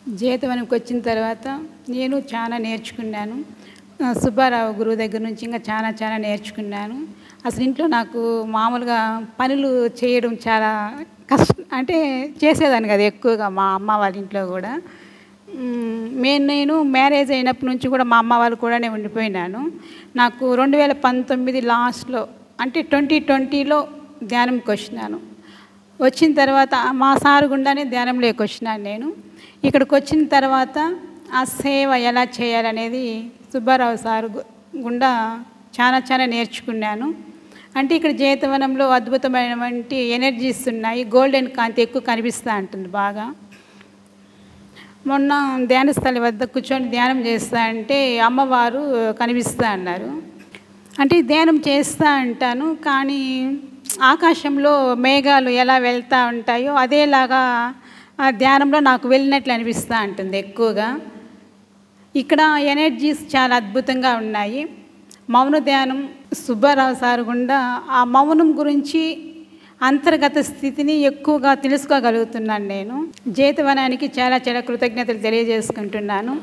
జీతవనంకి వచ్చిన తర్వాత నేను చాలా నేర్చుకున్నాను. సుబ్బారావు గురువు దగ్గర నుంచి ఇంకా చాలా నేర్చుకున్నాను. అసలు ఇంట్లో నాకు మామూలుగా పనులు చేయడం చాలా అంటే చేసేదాన్ని కాదు ఎక్కువగా మా అమ్మ వాళ్ళ ఇంట్లో కూడా. నేను మ్యారేజ్ అయినప్పటి నుంచి కూడా మా అమ్మ వాళ్ళు కూడానే ఉండిపోయినాను. నాకు 2019 లాస్ట్‌లో అంటే 2020లో ధ్యానంకి వచ్చినాను. వచ్చిన తర్వాత మా సార్ గుండానే ధ్యానంలోకి వచ్చినాను నేను. ఇక్కడికి వచ్చిన తర్వాత ఆ సేవ ఎలా చేయాలనేది సుబ్బారావు సార్ గుండా చాలా నేర్చుకున్నాను. అంటే ఇక్కడ జీతవనంలో అద్భుతమైనటువంటి ఎనర్జీస్ ఉన్నాయి. గోల్డెన్ కాంతి ఎక్కువ కనిపిస్తూ ఉంటుంది బాగా. మొన్న ధ్యాన స్థలి వద్ద కూర్చొని ధ్యానం చేస్తా అంటే అమ్మవారు కనిపిస్తూ అన్నారు. అంటే ధ్యానం చేస్తూ ఉంటాను, కానీ ఆకాశంలో మేఘాలు ఎలా వెళ్తూ ఉంటాయో అదేలాగా ఆ ధ్యానంలో నాకు వెళ్ళినట్లు అనిపిస్తూ ఉంటుంది ఎక్కువగా. ఇక్కడ ఎనర్జీస్ చాలా అద్భుతంగా ఉన్నాయి. మౌన ధ్యానం సుబ్బారావు సార్ గుండా ఆ మౌనం గురించి అంతర్గత స్థితిని ఎక్కువగా తెలుసుకోగలుగుతున్నాను నేను. జీతవనానికి చాలా కృతజ్ఞతలు తెలియజేసుకుంటున్నాను.